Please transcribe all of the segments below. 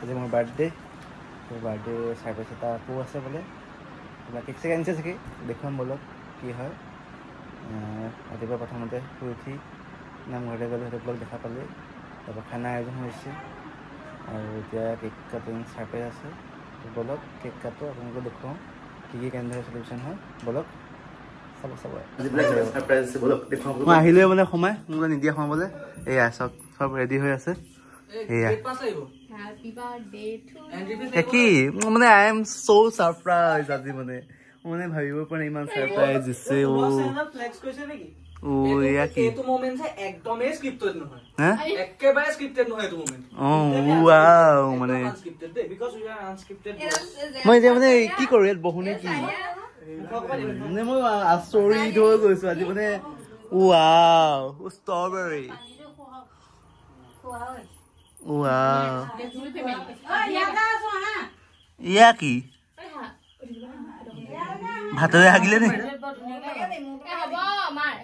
আজি মোৰ birthday surprise এটা আকৌ আছে বোলে কিবা কেক চেক আনিছে চাগে দেখুৱাম বলক কি হয় ৰাতিপুৱা প্ৰথমতে শুই উঠি নামঘৰলৈ গ'লোঁ সেইটো ব্লগ দেখা পালে তাৰপৰা খানা আয়োজন হৈছে আৰু এতিয়া কেক কাটিং ছাৰপ্ৰাইজ আছে বলক কেক কাটো আপোনালোকে দেখুৱাওঁ কি কেনেদৰে চেলিব্ৰেশ্যন হয় বলক মই আহিলে মানে সোমাই মোক নিদিয়া সোমাবলৈ এয়া চব চব ৰেডি হৈ আছে এয়া কি মানে আই এম চ' ছাৰপ্ৰাইজ আজি মানে মানে ভাবিব পৰা ইমান ছাৰপ্ৰাইজ দিছে মই এতিয়া মানে কি কৰো ইয়াত বহু নে কি মানে মই আচৰিত হৈ গৈছো আজি মানে ৱাও ষ্ট্ৰবেৰী ৱাও ইয়া কি ভাতৰে হাগিলে নে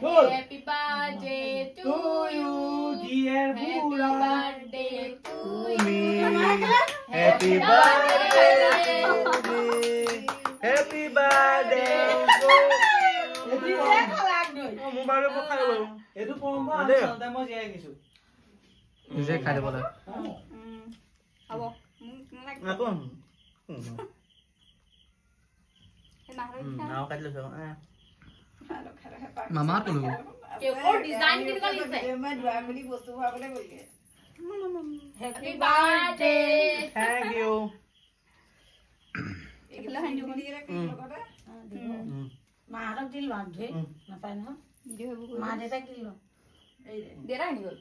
Happy birthday to you, dear birthday to me. Happy birthday happy birthday mobile পখাই লও এটো পৰম্পৰা আছে মই জিয়াই গিছো নিজে খাই দিব লাগে হ'ব নাকো নাও কাটি লৈছো মামা তুলো কেকৰ ডিজাইন কিনকা দিছে মই দুৱা মিলি বস্তু ভৰাবলে গলিয়ে Happy birthday thank you এগুলা হাঁডি বনি গেলে কি লগতে মাৰক দিল বান্ধে নাপায় ন ভিডিও হবো মা দেতা কিল এই দেৰা নি গল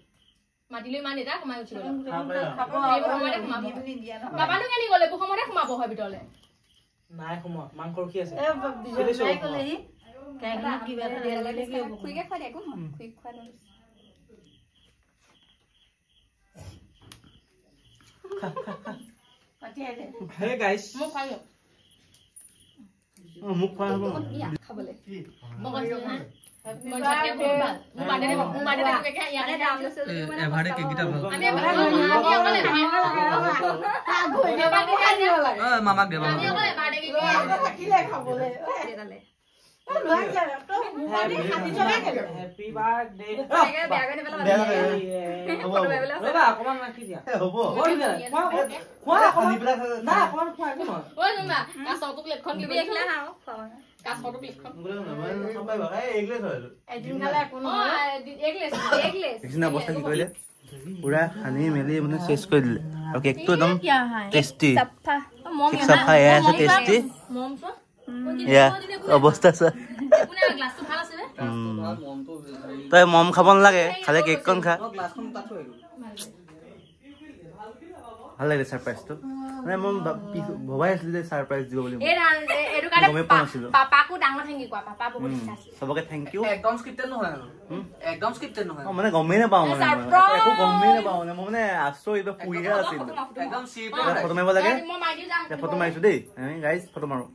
মাটিলৈ মা দেতা কমাই উঠি গল খাব এই সময়তে কমাব বাবানো কেনি গলে সময়তে কমাব হয় ভিতৰলে নাই কমা মাংস ৰখি আছে এ বিজয় কলেহি কাইনা কিবা এটা দিলে কি হ'ব খুইকে খা দেখো খুই খা দছ পাতি আইলে হে গাইস মোক খাইও মুখ খোৱা হ'ব খাবলে মোক আছে না মই যাতে ভাল মই বাদে কেকে ইয়াতে দাম লৈছে মানে এভাৰে কেকিটা ভাল আমি অকলে মামাক দেবা আমি অকলে বাদে কেকে কিলে খাবলে দেতালে Happy birthday পুৰা সানি মেলি মানে চেচ কৰি দিলে আৰু কেকটো একদম টেষ্টি কেক চাফা এয়া আছে টেষ্টি ইয়া অৱস্থা চোৱা তই মম খাব নালাগে খালি কেকখন খা ভাল লাগিলে ছাৰপ্ৰাইজটো মানে মই ভবাই আছিলো যে ছাৰপ্ৰাইজ দিব বুলি গমেই পোৱা নাছিলো পাপাকো ডাঙৰ থেংক ইউ কোৱা পাপা বহুত ইচ্ছা আছিল চবকে থেংক ইউ একদম স্ক্ৰিপ্টেড নহয় একদম স্ক্ৰিপ্টেড নহয় মানে গমেই নাপাওঁ মানে একো গমেই নাপাওঁ মানে মই মানে আচৰিত শুইহে আছিলো একদম চিপ ফটো মাৰিব লাগে মই মাৰি দিওঁ ফটো মাৰিছো দেই গাইজ ফটো মাৰো